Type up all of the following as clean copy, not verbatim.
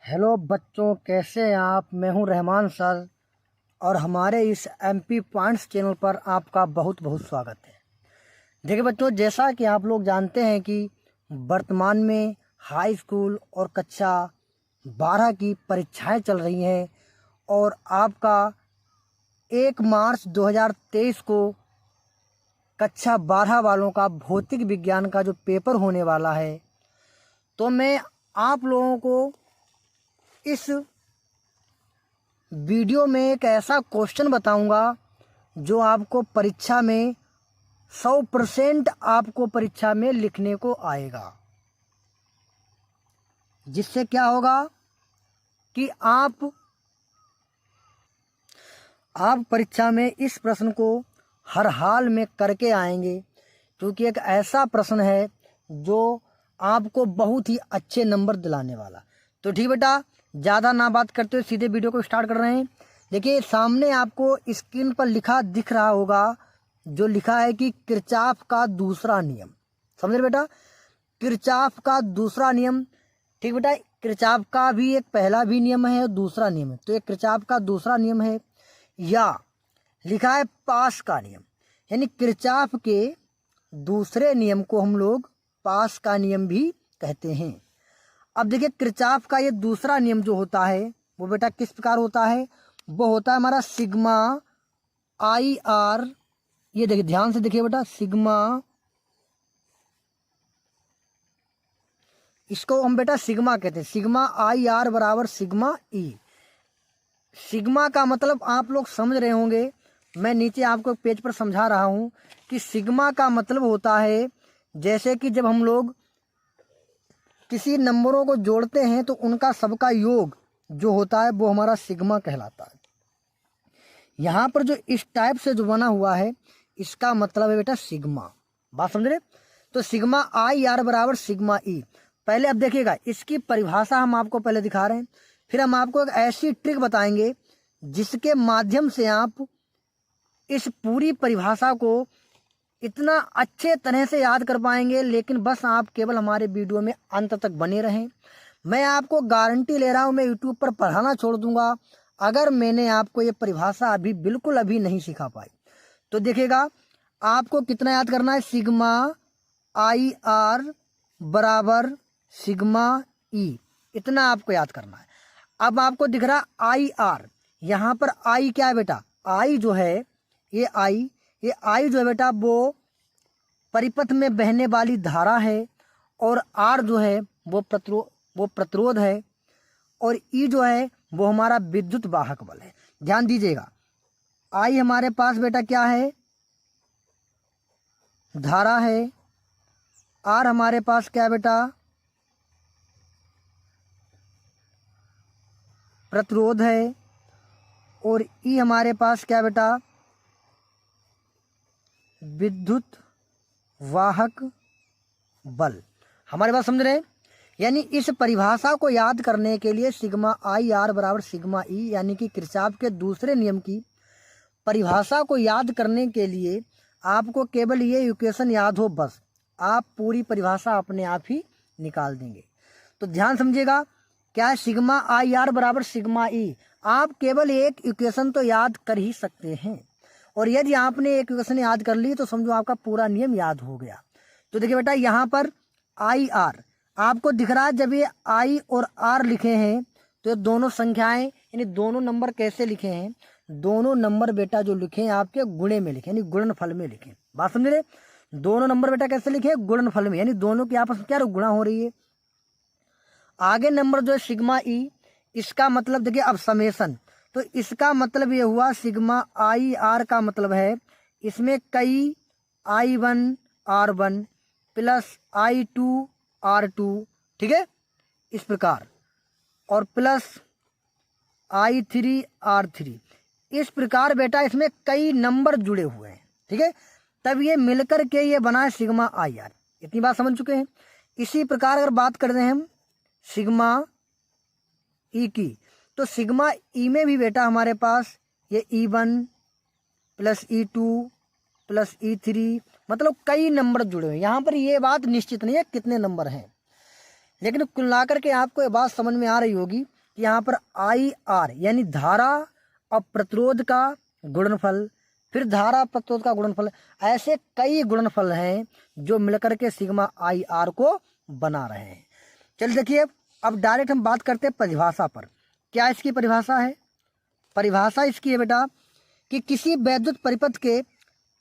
Hello बच्चों, कैसे हैं आप। मैं हूं रहमान सर और हमारे इस एमपी पॉइंट्स चैनल पर आपका बहुत बहुत स्वागत है। देखिए बच्चों, जैसा कि आप लोग जानते हैं कि वर्तमान में हाई स्कूल और कक्षा 12 की परीक्षाएं चल रही हैं और आपका 1 मार्च 2023 को कक्षा 12 वालों का भौतिक विज्ञान का जो पेपर होने वाला है, तो मैं आप लोगों को इस वीडियो में एक ऐसा क्वेश्चन बताऊंगा जो आपको परीक्षा में 100% आपको परीक्षा में लिखने को आएगा। जिससे क्या होगा कि आप परीक्षा में इस प्रश्न को हर हाल में करके आएंगे, क्योंकि एक ऐसा प्रश्न है जो आपको बहुत ही अच्छे नंबर दिलाने वाला। तो ठीक बेटा, ज़्यादा ना बात करते हुए सीधे वीडियो को स्टार्ट कर रहे हैं। देखिए, सामने आपको स्क्रीन पर लिखा दिख रहा होगा, जो लिखा है कि किरचॉफ का दूसरा नियम। समझ रहे बेटा, किरचॉफ का दूसरा नियम। ठीक बेटा, किरचॉफ का भी एक पहला भी नियम है और दूसरा नियम है। तो ये किरचॉफ का दूसरा नियम है, या लिखा है पास का नियम, यानी किरचॉफ के दूसरे नियम को हम लोग पास का नियम भी कहते हैं। अब देखिए, किरचॉफ का ये दूसरा नियम जो होता है वो बेटा किस प्रकार होता है। वो होता है हमारा सिग्मा आई आर। ये देखिए, ध्यान से देखिए बेटा, सिग्मा, इसको हम बेटा सिग्मा कहते हैं। सिग्मा आई आर बराबर सिग्मा ई। सिग्मा का मतलब आप लोग समझ रहे होंगे, मैं नीचे आपको पेज पर समझा रहा हूं कि सिग्मा का मतलब होता है, जैसे कि जब हम लोग किसी नंबरों को जोड़ते हैं तो उनका सबका योग जो होता है वो हमारा सिग्मा कहलाता है। यहाँ पर जो इस टाइप से जो बना हुआ है, इसका मतलब है बेटा सिग्मा। बात समझ रहे। तो सिग्मा आई आर बराबर सिग्मा ई। पहले अब देखिएगा, इसकी परिभाषा हम आपको पहले दिखा रहे हैं, फिर हम आपको एक ऐसी ट्रिक बताएंगे जिसके माध्यम से आप इस पूरी परिभाषा को इतना अच्छे तरह से याद कर पाएंगे। लेकिन बस आप केवल हमारे वीडियो में अंत तक बने रहें। मैं आपको गारंटी ले रहा हूं, मैं यूट्यूब पर पढ़ाना छोड़ दूंगा अगर मैंने आपको ये परिभाषा अभी नहीं सिखा पाई। तो देखिएगा, आपको कितना याद करना है, सिग्मा आई आर बराबर सिग्मा ई, इतना आपको याद करना है। अब आपको दिख रहा आई आर, यहाँ पर आई क्या है बेटा, आई जो है ये आई जो है बेटा वो परिपथ में बहने वाली धारा है, और आर जो है वो प्रतिरोध है, और ई जो है वो हमारा विद्युत वाहक बल है। ध्यान दीजिएगा, आई हमारे पास बेटा क्या है, धारा है। आर हमारे पास क्या है बेटा, प्रतिरोध है। और ई हमारे पास क्या है बेटा, विद्युत वाहक बल। हमारे बात समझ रहे हैं। यानी इस परिभाषा को याद करने के लिए सिग्मा आई आर बराबर सिग्मा ई, यानी कि किरचॉफ के दूसरे नियम की परिभाषा को याद करने के लिए आपको केवल ये इक्वेशन याद हो, बस आप पूरी परिभाषा अपने आप ही निकाल देंगे। तो ध्यान समझिएगा, क्या है, सिग्मा आई आर बराबर सिग्मा ई। आप केवल एक इक्वेशन तो याद कर ही सकते हैं, और यदि आपने एक इक्वेशन याद कर ली तो समझो आपका पूरा नियम याद हो गया। तो देखिए बेटा, यहाँ पर आई आर आपको दिख रहा है। जब ये आई और आर लिखे हैं तो ये दोनों संख्याएं, यानी दोनों नंबर कैसे लिखे हैं, दोनों नंबर बेटा जो लिखे हैं आपके गुणे में लिखे, यानी गुणनफल में लिखे। बात समझ रहे, दोनों नंबर बेटा कैसे लिखे, गुणनफल में, यानी दोनों की आपस में क्या गुणा हो रही है। आगे नंबर जो है सिग्मा ई, इसका मतलब देखिए अब समेसन, तो इसका मतलब ये हुआ सिग्मा आई आर का मतलब है इसमें कई I one R one plus I two R two, ठीक है, इस प्रकार, और plus I three R three, इस प्रकार बेटा इसमें कई नंबर जुड़े हुए हैं, ठीक है, तब ये मिलकर के ये बना है सिग्मा आई आर। इतनी बात समझ चुके हैं। इसी प्रकार अगर बात करते हैं हम सिग्मा ई की, तो सिग्मा ई में भी बेटा हमारे पास ये ई वन प्लस ई टू प्लस ई थ्री, मतलब कई नंबर जुड़े हुए हैं। यहाँ पर ये बात निश्चित नहीं है कितने नंबर हैं, लेकिन कुल मिलाकर के आपको ये बात समझ में आ रही होगी कि यहाँ पर आई आर यानी धारा और प्रतिरोध का गुणनफल, फिर धारा प्रतिरोध का गुणनफल, ऐसे कई गुणनफल हैं जो मिलकर के सिग्मा आई आर को बना रहे हैं। चलिए देखिए, अब डायरेक्ट हम बात करते हैं परिभाषा पर। क्या इसकी परिभाषा है? परिभाषा इसकी है बेटा कि किसी वैद्युत परिपथ के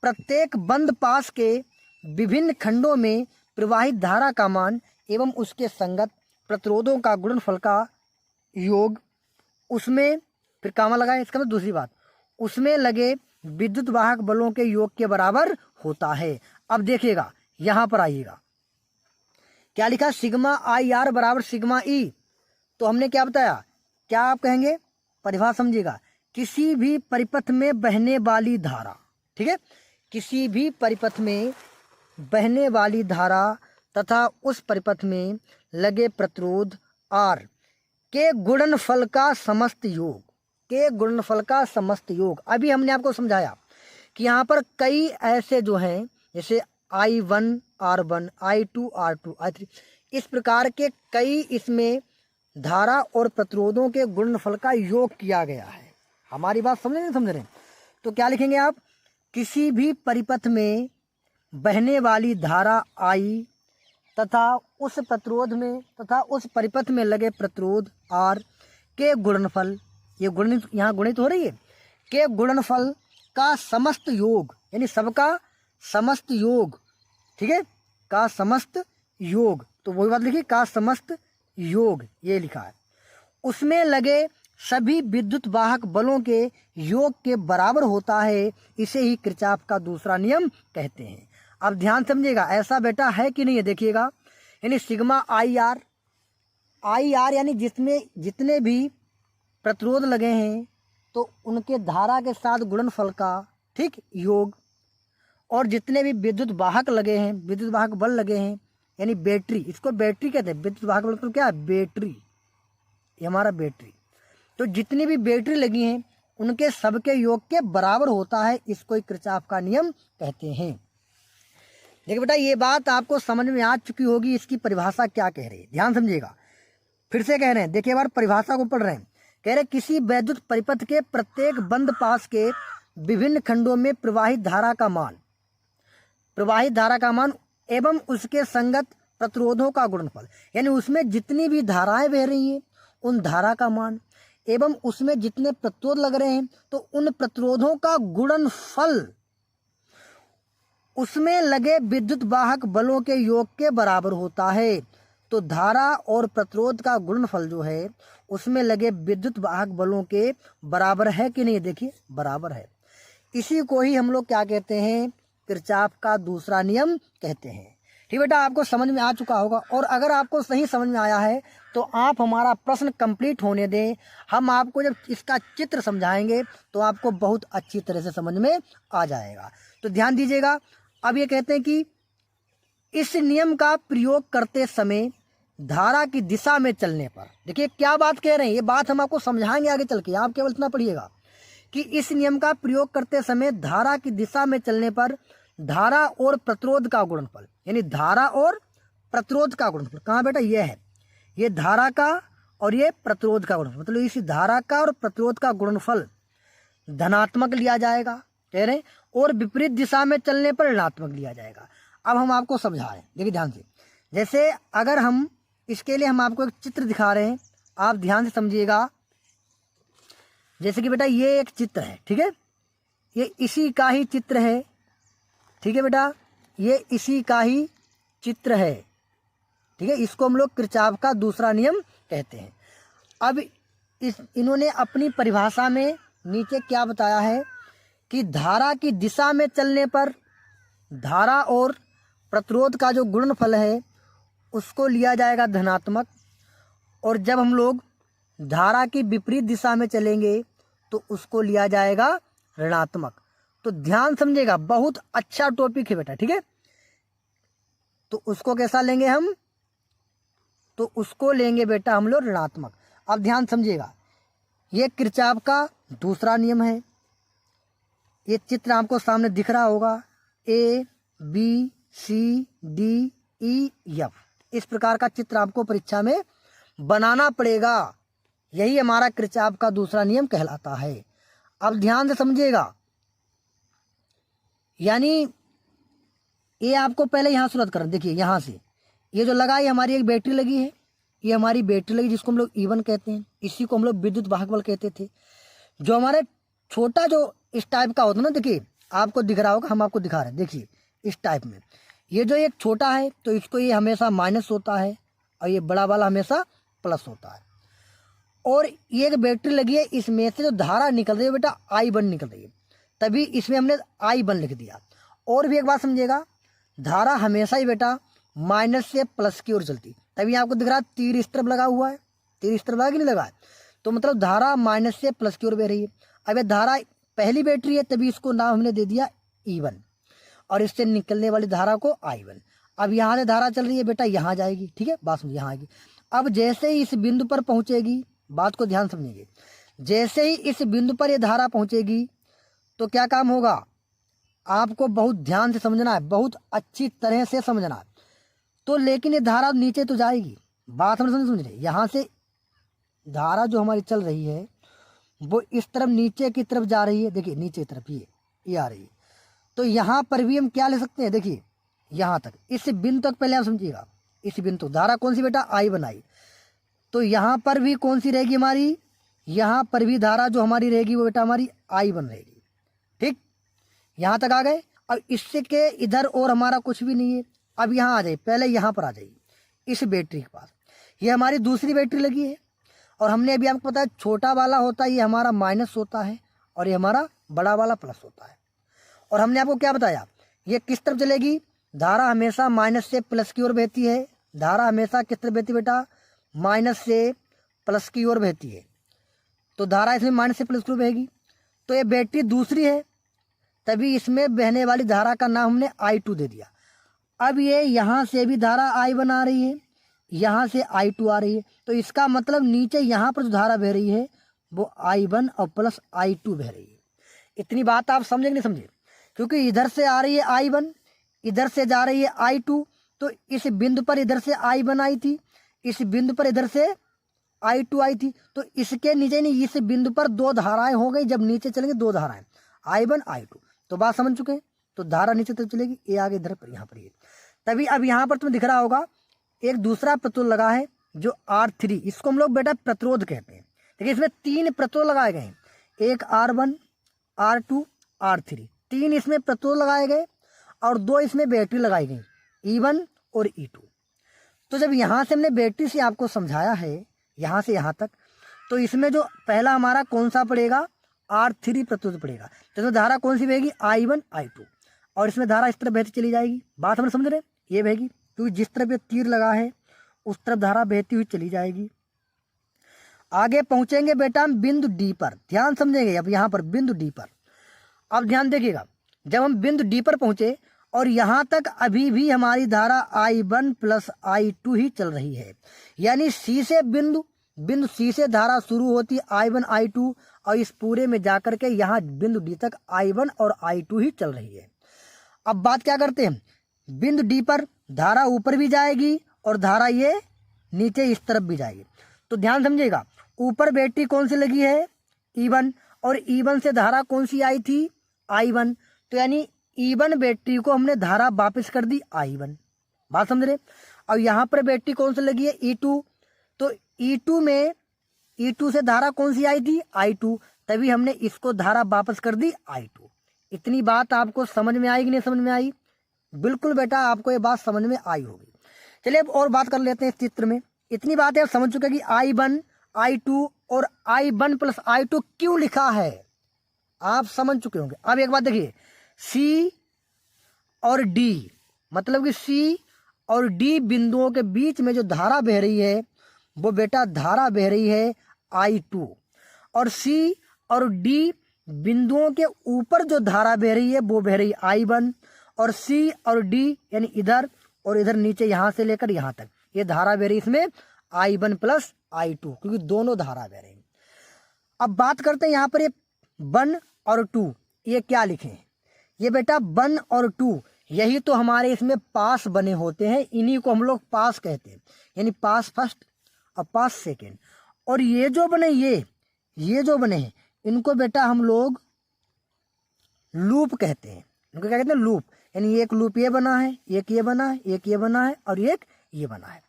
प्रत्येक बंद पास के विभिन्न खंडों में प्रवाहित धारा का मान एवं उसके संगत प्रतिरोधों का गुणनफल का योग, उसमें फिर कामा लगाए, इसका मतलब दूसरी बात, उसमें लगे विद्युत वाहक बलों के योग के बराबर होता है। अब देखिएगा, यहाँ पर आइएगा, क्या लिखा? सिग्मा आई आर बराबर सिग्मा ई। तो हमने क्या बताया? क्या आप कहेंगे? परिभाषा समझिएगा, किसी भी परिपथ में बहने वाली धारा, ठीक है, किसी भी परिपथ में बहने वाली धारा तथा उस परिपथ में लगे प्रतिरोध आर के गुणनफल का समस्त योग, के गुणनफल का समस्त योग। अभी हमने आपको समझाया कि यहाँ पर कई ऐसे जो हैं, जैसे I1 R1, I2 R2, I3, इस प्रकार के कई इसमें धारा और प्रतिरोधों के गुणनफल का योग किया गया है। हमारी बात समझ नहीं समझ रहे? तो क्या लिखेंगे आप? किसी भी परिपथ में बहने वाली धारा I तथा उस प्रतिरोध में तथा उस परिपथ में लगे प्रतिरोध R के गुणनफल, ये गुणित यहाँ गुणित हो रही है, के गुणनफल का समस्त योग, यानी सबका समस्त योग, ठीक है, का समस्त योग। तो वही बात लिखी, का समस्त योग, ये लिखा है। उसमें लगे सभी विद्युत वाहक बलों के योग के बराबर होता है, इसे ही किरचॉफ का दूसरा नियम कहते हैं। अब ध्यान समझिएगा, ऐसा बेटा है कि नहीं है, देखिएगा, यानी सिग्मा आई आर, यानी जिसमें जितने भी प्रतिरोध लगे हैं तो उनके धारा के साथ गुणनफल का, ठीक, योग, और जितने भी विद्युत वाहक लगे हैं, विद्युत वाहक बल लगे हैं, यानी बैटरी, इसको बैटरी कहते हैं, विद्युत वाहक बल तो क्या है? बैटरी, ये हमारा बैटरी। तो जितनी भी बैटरी लगी हैं उनके सबके योग के बराबर होता है, इसको किरचॉफ का नियम कहते हैं। देखिए बेटा, ये बात आपको समझ में आ चुकी होगी, इसकी परिभाषा क्या कह रही है, ध्यान समझिएगा। फिर से कह रहे हैं, देखिए बार परिभाषा को पढ़ रहे हैं, कह रहे किसी वैद्युत परिपथ के प्रत्येक बंद पास के विभिन्न खंडों में प्रवाहित धारा का मान, प्रवाहित धारा का मान एवं उसके संगत प्रतिरोधों का गुणनफल, यानी उसमें जितनी भी धाराएं बह रही हैं उन धारा का मान एवं उसमें जितने प्रतिरोध लग रहे हैं तो उन प्रतिरोधों का गुणनफल उसमें लगे विद्युत वाहक बलों के योग के बराबर होता है। तो धारा और प्रतिरोध का गुणनफल जो है उसमें लगे विद्युत वाहक बलों के बराबर है कि नहीं? देखिए, बराबर है। इसी को ही हम लोग क्या कहते हैं? किरचॉफ का दूसरा नियम कहते हैं। ठीक बेटा, आपको समझ में आ चुका होगा, और अगर आपको सही समझ में आया है तो आप हमारा प्रश्न कंप्लीट होने दें, हम आपको जब इसका चित्र समझाएंगे तो आपको बहुत अच्छी तरह से समझ में आ जाएगा। तो ध्यान दीजिएगा। अब ये कहते हैं कि इस नियम का प्रयोग करते समय धारा की दिशा में चलने पर, देखिए क्या बात कह रहे हैं, ये बात हम आपको समझाएंगे आगे चल के, आप केवल इतना पढ़िएगा कि इस नियम का प्रयोग करते समय धारा की दिशा में चलने पर धारा और प्रतिरोध का गुणनफल, यानी धारा और प्रतिरोध का गुणनफल, कहाँ बेटा? ये है, ये धारा का और ये प्रतिरोध का गुणनफल, मतलब इसी धारा का और प्रतिरोध का गुणनफल धनात्मक लिया जाएगा, कह रहे हैं, और विपरीत दिशा में चलने पर ऋणात्मक लिया जाएगा। अब हम आपको समझा रहे हैं, देखिए ध्यान से। जैसे अगर हम इसके लिए हम आपको एक चित्र दिखा रहे हैं, आप ध्यान से समझिएगा। जैसे कि बेटा ये एक चित्र है, ठीक है, ये इसी का ही चित्र है, ठीक है बेटा, ये इसी का ही चित्र है, ठीक है, इसको हम लोग किरचॉफ का दूसरा नियम कहते हैं। अब इन्होंने अपनी परिभाषा में नीचे क्या बताया है कि धारा की दिशा में चलने पर धारा और प्रतिरोध का जो गुणनफल है उसको लिया जाएगा धनात्मक, और जब हम लोग धारा की विपरीत दिशा में चलेंगे तो उसको लिया जाएगा ऋणात्मक। तो ध्यान समझिएगा, बहुत अच्छा टॉपिक है बेटा, ठीक है। तो उसको कैसा लेंगे हम? तो उसको लेंगे बेटा हम लोग ऋणात्मक। अब ध्यान समझिएगा, ये किरचॉफ का दूसरा नियम है। ये चित्र आपको सामने दिख रहा होगा, A B C D E F, इस प्रकार का चित्र आपको परीक्षा में बनाना पड़ेगा, यही हमारा किरचॉफ का दूसरा नियम कहलाता है। अब ध्यान से समझिएगा, यानी ये आपको पहले यहाँ शुरुआत करना। देखिए यहाँ से ये जो लगा, ये हमारी एक बैटरी लगी है, ये हमारी बैटरी लगी जिसको हम लोग E1 कहते हैं, इसी को हम लोग विद्युत वाहक बल कहते थे। जो हमारे छोटा जो इस टाइप का होता है ना, देखिए आपको दिख रहा होगा, हम आपको दिखा रहे हैं, देखिए इस टाइप में ये जो एक छोटा है तो इसको ये हमेशा माइनस होता है और ये बड़ा वाला हमेशा प्लस होता है। और ये एक बैटरी लगी है, इसमें से जो धारा निकल रही है बेटा I1 निकल रही है, तभी इसमें हमने I1 लिख दिया। और भी एक बात समझिएगा, धारा हमेशा ही बेटा माइनस से प्लस की ओर चलती, तभी आपको दिख रहा है तीर इस तरफ लगा हुआ है, तीर इस तरफ लगा कि नहीं लगा है, तो मतलब धारा माइनस से प्लस की ओर बह रही है। अब ये धारा पहली बैटरी है, तभी इसको नाम हमने दे दिया E1 और इससे निकलने वाली धारा को I1। अब यहाँ से धारा चल रही है बेटा, यहाँ जाएगी, ठीक है, बात समझिए, यहाँ आएगी। अब जैसे ही इस बिंदु पर पहुँचेगी, बात को ध्यान समझिएगा, जैसे ही इस बिंदु पर ये धारा पहुँचेगी तो क्या काम होगा, आपको बहुत ध्यान से समझना है, बहुत अच्छी तरह से समझना है। तो लेकिन ये धारा नीचे तो जाएगी, बात हम समझ रहे, यहाँ से धारा जो हमारी चल रही है वो इस तरफ नीचे की तरफ जा रही है, देखिए नीचे की तरफ ये आ रही है। तो यहाँ पर भी हम क्या ले सकते हैं, देखिए यहाँ तक, इस बिंदु तक पहले आप समझिएगा, इस बिंदु धारा कौन सी बेटा I1 आई, तो यहाँ पर भी कौन सी रहेगी हमारी, यहाँ पर भी धारा जो हमारी रहेगी वो बेटा हमारी I1 रहेगी। ठीक, यहाँ तक आ गए। अब इससे के इधर और हमारा कुछ भी नहीं है। अब यहाँ आ जाइए, पहले यहाँ पर आ जाइए, इस बैटरी के पास ये हमारी दूसरी बैटरी लगी है और हमने अभी आपको पता है छोटा वाला होता है ये हमारा माइनस होता है और ये हमारा बड़ा वाला प्लस होता है। और हमने आपको क्या बताया, ये किस तरफ चलेगी, धारा हमेशा माइनस से प्लस की ओर बहती है, धारा हमेशा किस तरफ बहती है बेटा, माइनस से प्लस की ओर बहती है। तो धारा इसमें माइनस से प्लस की ओर बहेगी। तो ये बैटरी दूसरी है, तभी इसमें बहने वाली धारा का नाम हमने I2 दे दिया। अब ये यहाँ से भी धारा I1 आ रही है, यहाँ से I2 आ रही है, तो इसका मतलब नीचे यहाँ पर जो धारा बह रही है वो I1 और प्लस I2 बह रही है। इतनी बात आप समझे कि नहीं समझे, क्योंकि इधर से आ रही है I1, इधर से जा रही है I2, तो इस बिंदु पर इधर से I1 आई थी, इस बिंदु पर इधर से I2 आई थी, तो इसके नीचे नहीं, इस बिंदु पर दो धाराएं हो गई, जब नीचे चलेंगे दो धाराएं I1 I2। तो बात समझ चुके हैं, तो धारा नीचे तरफ चलेगी, ये आगे इधर पर यहाँ पर ये, तभी अब यहाँ पर तुम्हें दिख रहा होगा एक दूसरा प्रतिरोध लगा है जो R3, इसको हम लोग बेटा प्रतिरोध कहते हैं। देखिए इसमें 3 प्रतिरोध लगाए गए हैं, एक R1 R2 R3, 3 इसमें प्रतिरोध लगाए गए और 2 इसमें बैटरी लगाई गई E1 और E2। तो जब यहाँ से हमने बैटरी से आपको समझाया है यहाँ से यहाँ तक, तो इसमें जो पहला हमारा कौन सा पड़ेगा, R3 प्रतिरोध पड़ेगा। तो इसमें धारा कौन सी बहेगी, I1 I2, और इसमें धारा इस तरफ बहती चली जाएगी। बात हम समझ रहे हैं, ये बहेगी क्योंकि जिस तरफ ये तीर लगा है उस तरफ धारा बहती हुई चली जाएगी। आगे पहुंचेंगे बेटा हम बिंदु डी पर, ध्यान समझेंगे। अब यहाँ पर बिंदु डी पर, अब ध्यान देखिएगा, जब हम बिंदु डी पर पहुंचे और यहाँ तक अभी भी हमारी धारा I1 प्लस I2 ही चल रही है, यानी सी से बिंदु सी से धारा शुरू होती I1 I2 और इस पूरे में जाकर के यहाँ बिंदु डी तक I1 और I2 ही चल रही है। अब बात क्या करते हैं, बिंदु डी पर धारा ऊपर भी जाएगी और धारा ये नीचे इस तरफ भी जाएगी। तो ध्यान समझिएगा, ऊपर बैटरी कौन सी लगी है, E1, और E1 से धारा कौन सी आई थी, I1, तो यानी E1 बैटरी को हमने धारा वापस कर दी I1। बात समझ रहे। और यहाँ पर बैटरी कौन सी लगी है, E2, तो E2 में E2 से धारा कौन सी आई थी, I2, तभी हमने इसको धारा वापस कर दी I2। इतनी बात आपको समझ में आई कि नहीं समझ में आई, बिल्कुल बेटा आपको ये बात समझ में आई होगी। चलिए अब और बात कर लेते हैं इस चित्र में। इतनी बात है आप समझ चुके कि I1 I2 और I1 प्लस I2 क्यों लिखा है, आप समझ चुके होंगे। अब एक बात देखिए, C और D, मतलब कि C और D बिंदुओं के बीच में जो धारा बह रही है वो बेटा धारा बह रही है I2, और C और D बिंदुओं के ऊपर जो धारा बह रही है वो बह रही है I1, और C और D यानी इधर और इधर नीचे यहाँ से लेकर यहाँ तक ये धारा बह रही है इसमें I1 प्लस I2, क्योंकि दोनों धारा बह रही है। अब बात करते हैं यहाँ पर ये 1 और 2, ये क्या लिखे हैं, ये बेटा 1 और 2 यही तो हमारे इसमें पास बने होते हैं, इन्हीं को हम लोग पास कहते हैं, यानी पास फर्स्ट और पास सेकेंड। और ये जो बने ये जो बने हैं इनको बेटा हम लोग लूप कहते हैं। इनको क्या कहते हैं? लूप। यानी एक लूप ये बना है, एक ये बना है, एक ये बना है और एक ये बना है।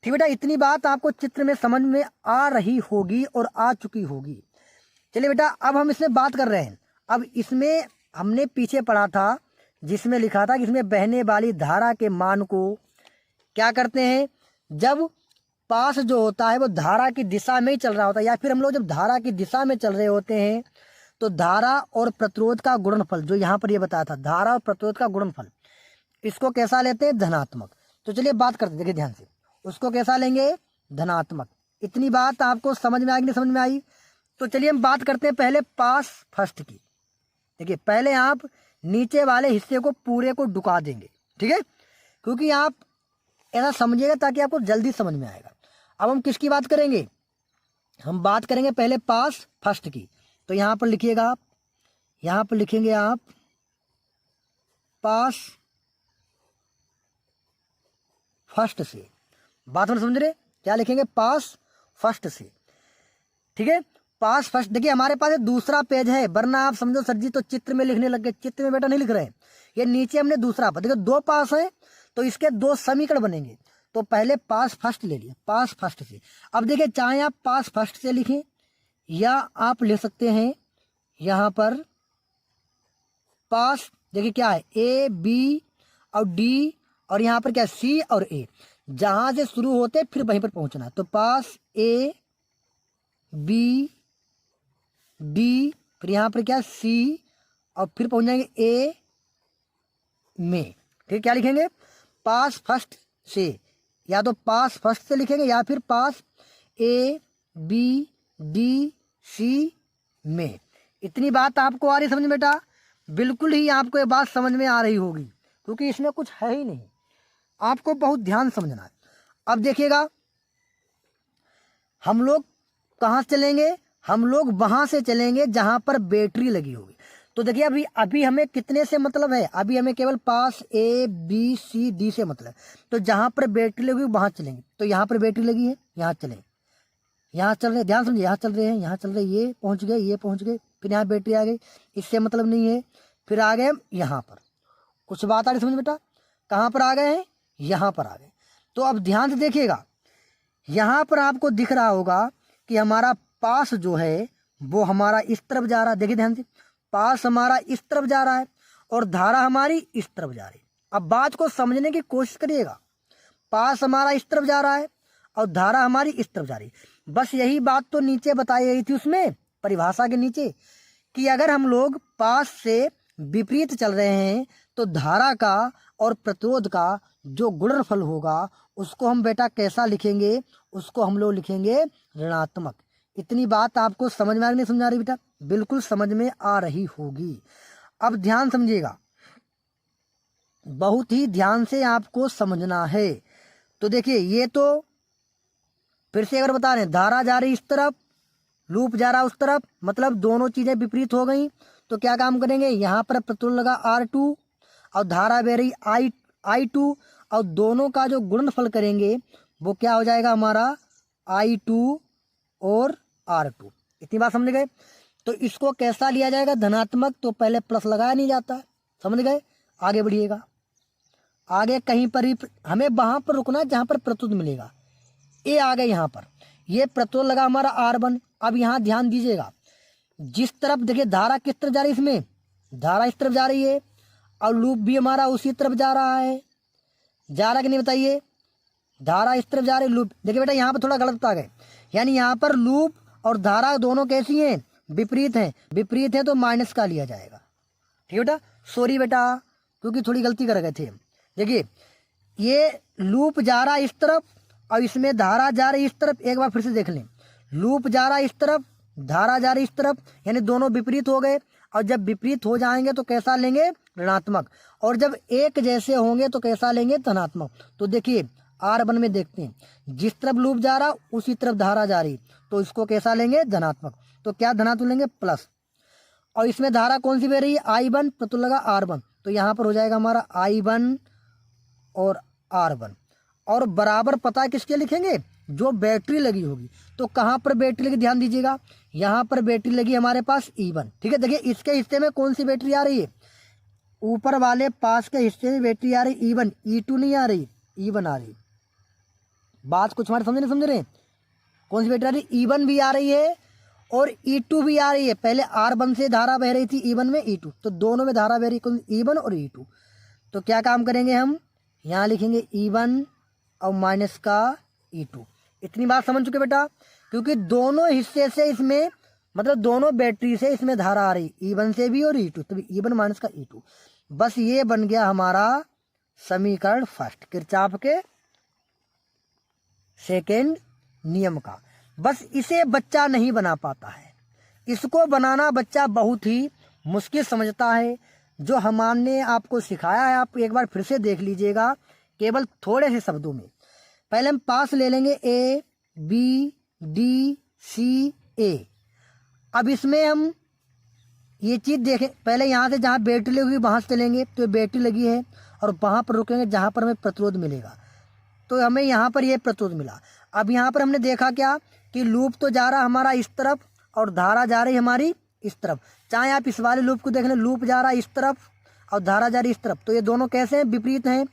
ठीक बेटा, इतनी बात आपको चित्र में समझ में आ रही होगी और आ चुकी होगी। चलिए बेटा, अब हम इसमें बात कर रहे हैं। अब इसमें हमने पीछे पढ़ा था जिसमें लिखा था कि इसमें बहने वाली धारा के मान को क्या करते हैं, जब पास जो होता है वो धारा की दिशा में ही चल रहा होता है, या फिर हम लोग जब धारा की दिशा में चल रहे होते हैं तो धारा और प्रतिरोध का गुणनफल, जो यहाँ पर ये बताया था, धारा और प्रतिरोध का गुणनफल, इसको कैसा लेते हैं? धनात्मक। तो चलिए बात करते हैं, देखिए ध्यान से, उसको कैसा लेंगे? धनात्मक। इतनी बात आपको समझ में आई कि नहीं समझ में आई? तो चलिए हम बात करते हैं पहले पास फर्स्ट की। देखिए पहले आप नीचे वाले हिस्से को पूरे को डुका देंगे, ठीक है, क्योंकि आप ऐसा समझिएगा ताकि आपको जल्दी समझ में आएगा। अब हम किसकी बात करेंगे? हम बात करेंगे पहले पास फर्स्ट की। तो यहाँ पर लिखिएगा आप, यहाँ पर लिखेंगे आप पास फर्स्ट से। बात में समझ रहे? क्या लिखेंगे? पास फर्स्ट से। ठीक है, पास फर्स्ट। देखिए हमारे पास एक दूसरा पेज है, वरना आप समझो सर जी तो चित्र में लिखने लग गए। चित्र में बेटा नहीं लिख रहे हैं, ये नीचे हमने दूसरा पर। देखो दो पास है तो इसके दो समीकरण बनेंगे। तो पहले पास फर्स्ट ले लिए, पास फर्स्ट से। अब देखिए चाहे आप पास फर्स्ट से लिखें या आप ले सकते हैं यहाँ पर पास, देखिए क्या है, ए बी और डी, और यहाँ पर क्या है, सी और ए। जहां से शुरू होते फिर वहीं पर पहुंचना। तो पास ए बी डी, फिर यहाँ पर क्या, सी, और फिर पहुंच जाएंगे ए में। फिर क्या लिखेंगे? पास फर्स्ट से, या तो पास फर्स्ट से लिखेंगे या फिर पास ए बी डी सी में। इतनी बात आपको आ रही समझ में बेटा? बिल्कुल ही आपको ये बात समझ में आ रही होगी, क्योंकि इसमें कुछ है ही नहीं, आपको बहुत ध्यान समझना है। अब देखिएगा हम लोग कहाँ से चलेंगे? हम लोग वहां से चलेंगे जहां पर बैटरी लगी होगी। तो देखिए अभी हमें कितने से मतलब है? अभी हमें केवल पास ए बी सी डी से मतलब। तो जहां पर बैटरी लगी वहां चलेंगे। तो यहाँ पर बैटरी लगी है, यहाँ चलें, यहाँ चल रहे, ध्यान समझिए, यहाँ चल रहे हैं, यहाँ चल रहे, ये पहुंच गए, ये पहुंच गए, फिर यहाँ बैटरी आ गई, इससे मतलब नहीं है। फिर आ गए यहाँ पर। कुछ बात आ रही समझ बेटा? कहाँ पर आ गए हैं? यहाँ पर आ गए। तो अब ध्यान से देखिएगा, यहाँ पर आपको दिख रहा होगा कि हमारा पास जो है वो हमारा इस तरफ जा रहा है। देखिए ध्यान से, पास हमारा इस तरफ जा रहा है और धारा हमारी इस तरफ जा रही है। अब बात को समझने की कोशिश करिएगा, पास हमारा इस तरफ जा रहा है और धारा हमारी इस तरफ जा रही है। बस यही बात तो नीचे बताई गई थी उसमें परिभाषा के नीचे, कि अगर हम लोग पास से विपरीत चल रहे हैं तो धारा का और प्रतिरोध का जो गुणनफल होगा उसको हम बेटा कैसा लिखेंगे? उसको हम लोग लिखेंगे ऋणात्मक। इतनी बात आपको समझ में आ रही नहीं समझ आ रही बेटा? बिल्कुल समझ में आ रही होगी। अब ध्यान समझिएगा, बहुत ही ध्यान से आपको समझना है। तो देखिए ये तो फिर से अगर बता रहे हैं, धारा जा रही इस तरफ, लूप जा रहा उस तरफ, मतलब दोनों चीजें विपरीत हो गई। तो क्या काम करेंगे? यहाँ पर प्रतिरोध लगा R2 और धारा बह रही I2, और दोनों का जो गुणनफल करेंगे वो क्या हो जाएगा हमारा? I2 और R2। इतनी बात समझ गए? तो इसको कैसा लिया जाएगा? धनात्मक। तो पहले प्लस लगाया नहीं जाता, समझ गए? आगे बढ़िएगा, आगे कहीं पर ही हमें वहां पर रुकना है जहां पर प्रतिरोध मिलेगा। ए आ गए यहाँ पर, ये प्रतिरोध लगा हमारा R1। अब यहाँ ध्यान दीजिएगा, जिस तरफ देखिए धारा किस तरफ जा रही है, इसमें धारा इस तरफ जा रही है और लूप भी हमारा उसी तरफ जा रहा है। जा रहा कि नहीं बताइए? धारा इस तरफ जा रही है, लूप। देखिए बेटा यहाँ पर थोड़ा गलत आ गए, यानी यहाँ पर लूप और धारा दोनों कैसी हैं? विपरीत हैं। विपरीत है तो माइनस का लिया जाएगा। ठीक है बेटा? सॉरी बेटा, क्योंकि थोड़ी गलती कर गए थे। देखिए ये लूप जा रहा है इस तरफ और इसमें धारा जा रही इस तरफ। एक बार फिर से देख लें, लूप जा रहा है इस तरफ, धारा जा रही इस तरफ, यानी दोनों विपरीत हो गए। और जब विपरीत हो जाएंगे तो कैसा लेंगे? ऋणात्मक। और जब एक जैसे होंगे तो कैसा लेंगे? धनात्मक। तो देखिए R1 में देखते हैं, जिस तरफ लूप जा रहा उसी तरफ धारा जा रही, तो इसको कैसा लेंगे? धनात्मक। तो क्या धनात्मक लेंगे? प्लस। और इसमें धारा कौन सी बह रही है? I1, प्रतिरोध लगा R1। तो यहाँ पर हो जाएगा हमारा I1 और R1। और बराबर पता किसके लिखेंगे? जो बैटरी लगी होगी। तो कहाँ पर बैटरी लगी, ध्यान दीजिएगा, यहाँ पर बैटरी लगी हमारे पास E1, ठीक है। देखिए इसके हिस्से में कौन सी बैटरी आ रही है, ऊपर वाले पास के हिस्से में बैटरी आ रही E1, E2 नहीं आ रही, E1 आ रही। बात कुछ हमारे समझ रहे हैं, कौन सी बैटरी आ रही, E1 भी आ रही है और E2 भी आ रही है। पहले R1 से धारा बह रही थी E1 में E2, तो दोनों में धारा बह रही कौन, E1 और E2। तो क्या काम करेंगे हम, यहाँ लिखेंगे E1 और माइनस का E2। इतनी बात समझ चुके बेटा, क्योंकि दोनों हिस्से से इसमें मतलब दोनों बैटरी से इसमें धारा आ रही, E1 से भी और E2, तो E1 माइनस का E2। बस ये बन गया हमारा समीकरण फर्स्ट, किरचॉफ के सेकेंड नियम का। बस इसे बच्चा नहीं बना पाता है, इसको बनाना बच्चा बहुत ही मुश्किल समझता है। जो हमने आपको सिखाया है आप एक बार फिर से देख लीजिएगा, केवल थोड़े से शब्दों में। पहले हम पास ले लेंगे A B D C A। अब इसमें हम ये चीज़ देखें, पहले यहाँ से जहाँ बैटरी लगी हुई वहाँ से चलेंगे तो बैटरी लगी है, और वहाँ पर रुकेंगे जहाँ पर हमें प्रतिरोध मिलेगा, तो हमें यहाँ पर ये प्रतिरोध मिला। अब यहाँ पर हमने देखा क्या कि लूप तो जा रहा हमारा इस तरफ और धारा जा रही हमारी इस तरफ। चाहे आप इस वाले लूप को देख लें, लूप जा रहा है इस तरफ और धारा जा रही इस तरफ, तो ये दोनों कैसे हैं, विपरीत हैं।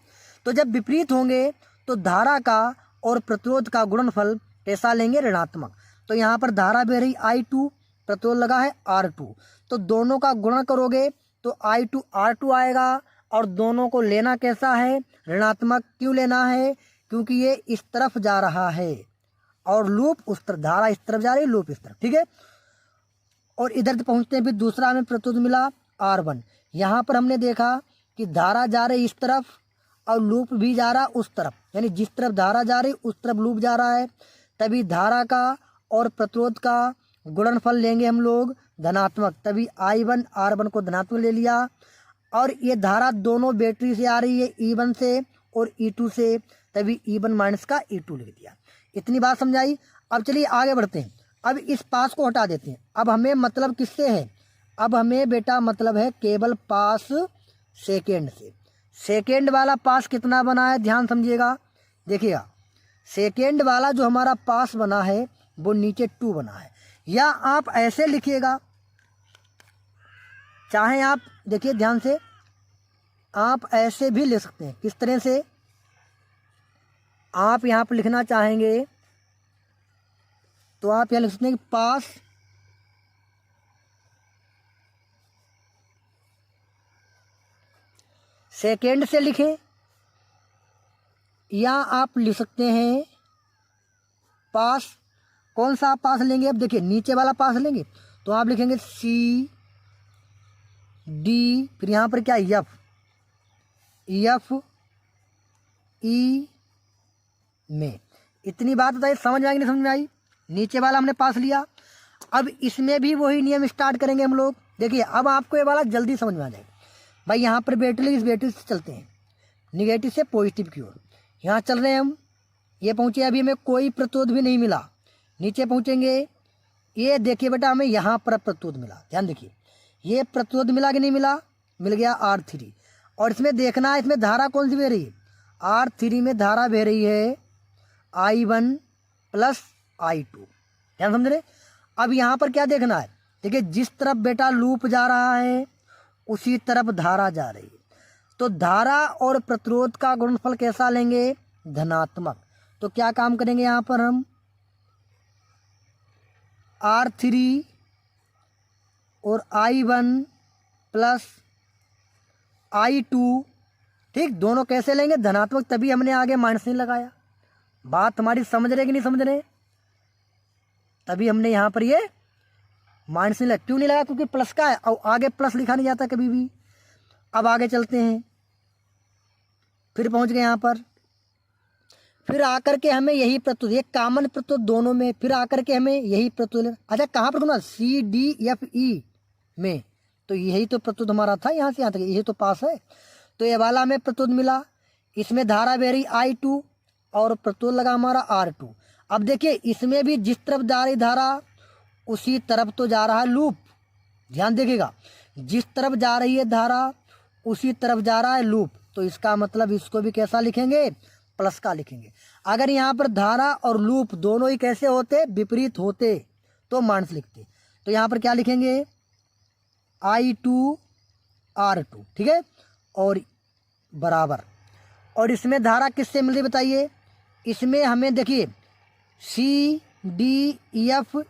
तो जब विपरीत होंगे तो धारा का और प्रतिरोध का गुणनफल कैसा लेंगे, ऋणात्मक। तो यहाँ पर धारा बह रही I2, प्रतिरोध लगा है R2, तो दोनों का गुणन करोगे तो I2 R2 आएगा, और दोनों को लेना कैसा है, ऋणात्मक। क्यों लेना है, क्योंकि ये इस तरफ जा रहा है और लूप उस तरफ, धारा इस तरफ जा रही है, लूप इस तरफ, ठीक है। और इधर पहुंचते हैं, फिर दूसरा हमें प्रतिरोध मिला R1। यहाँ पर हमने देखा कि धारा जा रही इस तरफ और लूप भी जा रहा उस तरफ, यानी जिस तरफ धारा जा रही उस तरफ लूप जा रहा है, तभी धारा का और प्रतिरोध का गुणनफल लेंगे हम लोग धनात्मक। तभी I1 R1 को धनात्मक ले लिया, और ये धारा दोनों बैटरी से आ रही है, E1 से और E2 से, तभी E1 माइनस का E2 लिख दिया। इतनी बात समझाई। अब चलिए आगे बढ़ते हैं, अब इस पास को हटा देते हैं। अब हमें मतलब किससे है, अब हमें बेटा मतलब है केवल पास सेकेंड से। सेकेंड वाला पास कितना बना है, ध्यान समझिएगा, देखिएगा सेकेंड वाला जो हमारा पास बना है वो नीचे 2 बना है, या आप ऐसे लिखिएगा, चाहे आप देखिए ध्यान से, आप ऐसे भी ले सकते हैं। किस तरह से, आप यहाँ पर लिखना चाहेंगे तो आप यहाँ लिख सकते हैं कि पास सेकेंड से लिखें, या आप लिख सकते हैं पास, कौन सा पास लेंगे, अब देखिए नीचे वाला पास लेंगे तो आप लिखेंगे C D, फिर यहाँ पर क्या F E में। इतनी बात बताइए, समझ में आई नहीं समझ में आई, नीचे वाला हमने पास लिया। अब इसमें भी वही नियम स्टार्ट करेंगे हम लोग। देखिए अब आपको ये वाला जल्दी समझ में आ जाएगा। भाई यहाँ पर बैटरी, इस बैटरी से चलते हैं निगेटिव से पॉजिटिव की ओर, यहाँ चल रहे हैं हम, ये पहुँचे, अभी हमें कोई प्रतिरोध भी नहीं मिला। नीचे पहुँचेंगे, ये देखिए बेटा हमें यहाँ पर प्रतिरोध मिला, ध्यान देखिए, ये प्रतिरोध मिला कि नहीं मिला, मिल गया R3। और इसमें देखना है इसमें धारा कौन सी बह रही है, R3 में धारा बह रही है I1 प्लस I2, ध्यान समझ रहे। अब यहाँ पर क्या देखना है, देखिए जिस तरफ बेटा लूप जा रहा है उसी तरफ धारा जा रही है, तो धारा और प्रतिरोध का गुणनफल कैसा लेंगे, धनात्मक। तो क्या काम करेंगे यहाँ पर हम, R3 और I1 प्लस I2, ठीक, दोनों कैसे लेंगे, धनात्मक, तभी हमने आगे माइनस नहीं लगाया। बात हमारी समझ रहे कि नहीं समझ रहे, तभी हमने यहाँ पर ये माइनस नहीं लगा। क्यों नहीं लगा, क्योंकि प्लस का है और आगे प्लस लिखा नहीं जाता कभी भी। अब आगे चलते हैं, फिर पहुँच गए यहाँ पर, फिर आकर के हमें यही प्रतिरोध, ये कॉमन प्रतिरोध दोनों में, फिर आकर के हमें यही प्रतिरोध, अच्छा कहाँ पर सुना, CDFE में, तो यही तो प्रतिरोध हमारा था, यहाँ से यहाँ तक यही तो पास है। तो ये वाला हमें प्रतिरोध मिला, इसमें धारा बह रही I2 और प्रतिरोध लगा हमारा R2। अब देखिए इसमें भी जिस तरफ जा रही धारा उसी तरफ तो जा रहा है लूप, ध्यान देखिएगा, जिस तरफ जा रही है धारा उसी तरफ जा रहा है लूप, तो इसका मतलब इसको भी कैसा लिखेंगे, प्लस का लिखेंगे। अगर यहाँ पर धारा और लूप दोनों ही कैसे होते, विपरीत होते, तो माइनस लिखते। तो यहाँ पर क्या लिखेंगे, I2 R2, ठीक है, और बराबर। और इसमें धारा किससे मिल रही बताइए, इसमें हमें देखिए CDEFEC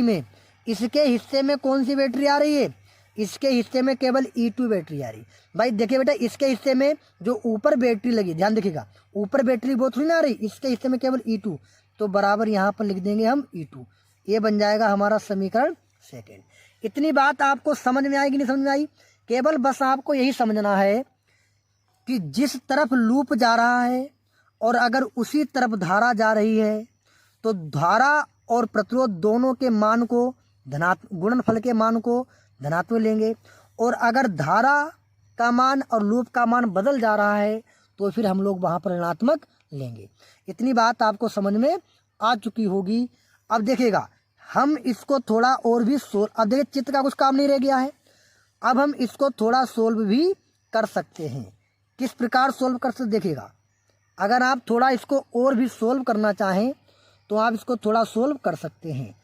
में इसके हिस्से में कौन सी बैटरी आ रही है, इसके हिस्से में केवल E2 बैटरी आ रही। भाई देखिए बेटा, इसके हिस्से में जो ऊपर बैटरी लगी, ध्यान देखिएगा, ऊपर बैटरी बहुत थोड़ी ना आ रही, इसके हिस्से में केवल E2, तो बराबर यहाँ पर लिख देंगे हम E2। ये बन जाएगा हमारा समीकरण सेकेंड। इतनी बात आपको समझ में आएगी, नहीं समझ में आई? केवल बस आपको यही समझना है कि जिस तरफ लूप जा रहा है और अगर उसी तरफ धारा जा रही है, तो धारा और प्रतिरोध दोनों के मान को धनात्मक, गुणनफल के मान को धनात्मक लेंगे। और अगर धारा का मान और लूप का मान बदल जा रहा है, तो फिर हम लोग वहाँ पर ऋणात्मक लेंगे। इतनी बात आपको समझ में आ चुकी होगी। अब देखिएगा, हम इसको थोड़ा और भी अब देखिए चित्र का कुछ काम नहीं रह गया है, अब हम इसको थोड़ा सोल्व भी कर सकते हैं। किस प्रकार सोल्व कर सकते देखिएगा, अगर आप थोड़ा इसको और भी सोल्व करना चाहें तो आप इसको थोड़ा सोल्व कर सकते हैं।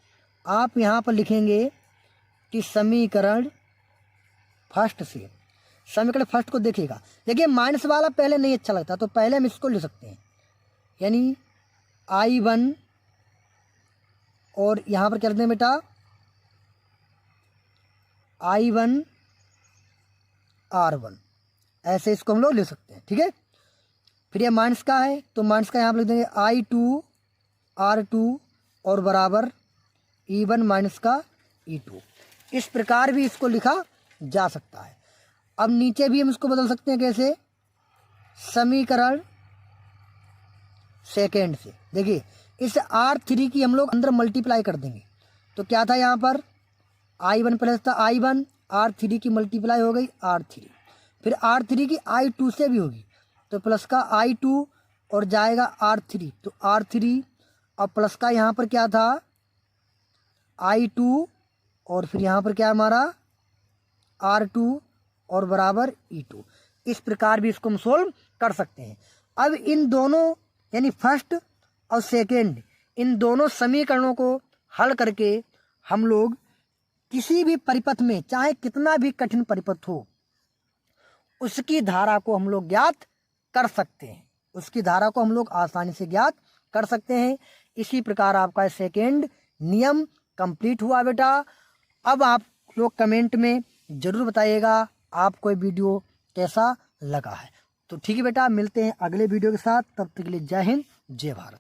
आप यहाँ पर लिखेंगे कि समीकरण फर्स्ट से, समीकरण फर्स्ट को देखिएगा, देखिए माइनस वाला पहले नहीं अच्छा लगता, तो पहले हम इसको लिख सकते हैं, यानी I1 और यहाँ पर क्या लिखते हैं बेटा, I1 R1, ऐसे इसको हम लोग लिख सकते हैं, ठीक है। फिर ये माइनस का है, तो माइनस का यहाँ पर लिख देंगे I2 R2 और बराबर E1 माइनस का E2। इस प्रकार भी इसको लिखा जा सकता है। अब नीचे भी हम इसको बदल सकते हैं, कैसे, समीकरण सेकेंड से। देखिए इस R3 की हम लोग अंदर मल्टीप्लाई कर देंगे, तो क्या था यहाँ पर I1 प्लस था I1, R3 की मल्टीप्लाई हो गई R3, फिर R3 की I2 से भी होगी, तो प्लस का I2 और जाएगा R3, तो R3 और प्लस का यहाँ पर क्या था I2 और फिर यहाँ पर क्या हमारा R2 और बराबर E2। इस प्रकार भी इसको हम सोल्व कर सकते हैं। अब इन दोनों यानी फर्स्ट और सेकेंड, इन दोनों समीकरणों को हल करके हम लोग किसी भी परिपथ में, चाहे कितना भी कठिन परिपथ हो, उसकी धारा को हम लोग ज्ञात कर सकते हैं, उसकी धारा को हम लोग आसानी से ज्ञात कर सकते हैं। इसी प्रकार आपका सेकेंड नियम कंप्लीट हुआ बेटा। अब आप लोग कमेंट में ज़रूर बताइएगा आपको ये वीडियो कैसा लगा है। तो ठीक है बेटा, मिलते हैं अगले वीडियो के साथ, तब तक के लिए जय हिंद जय भारत।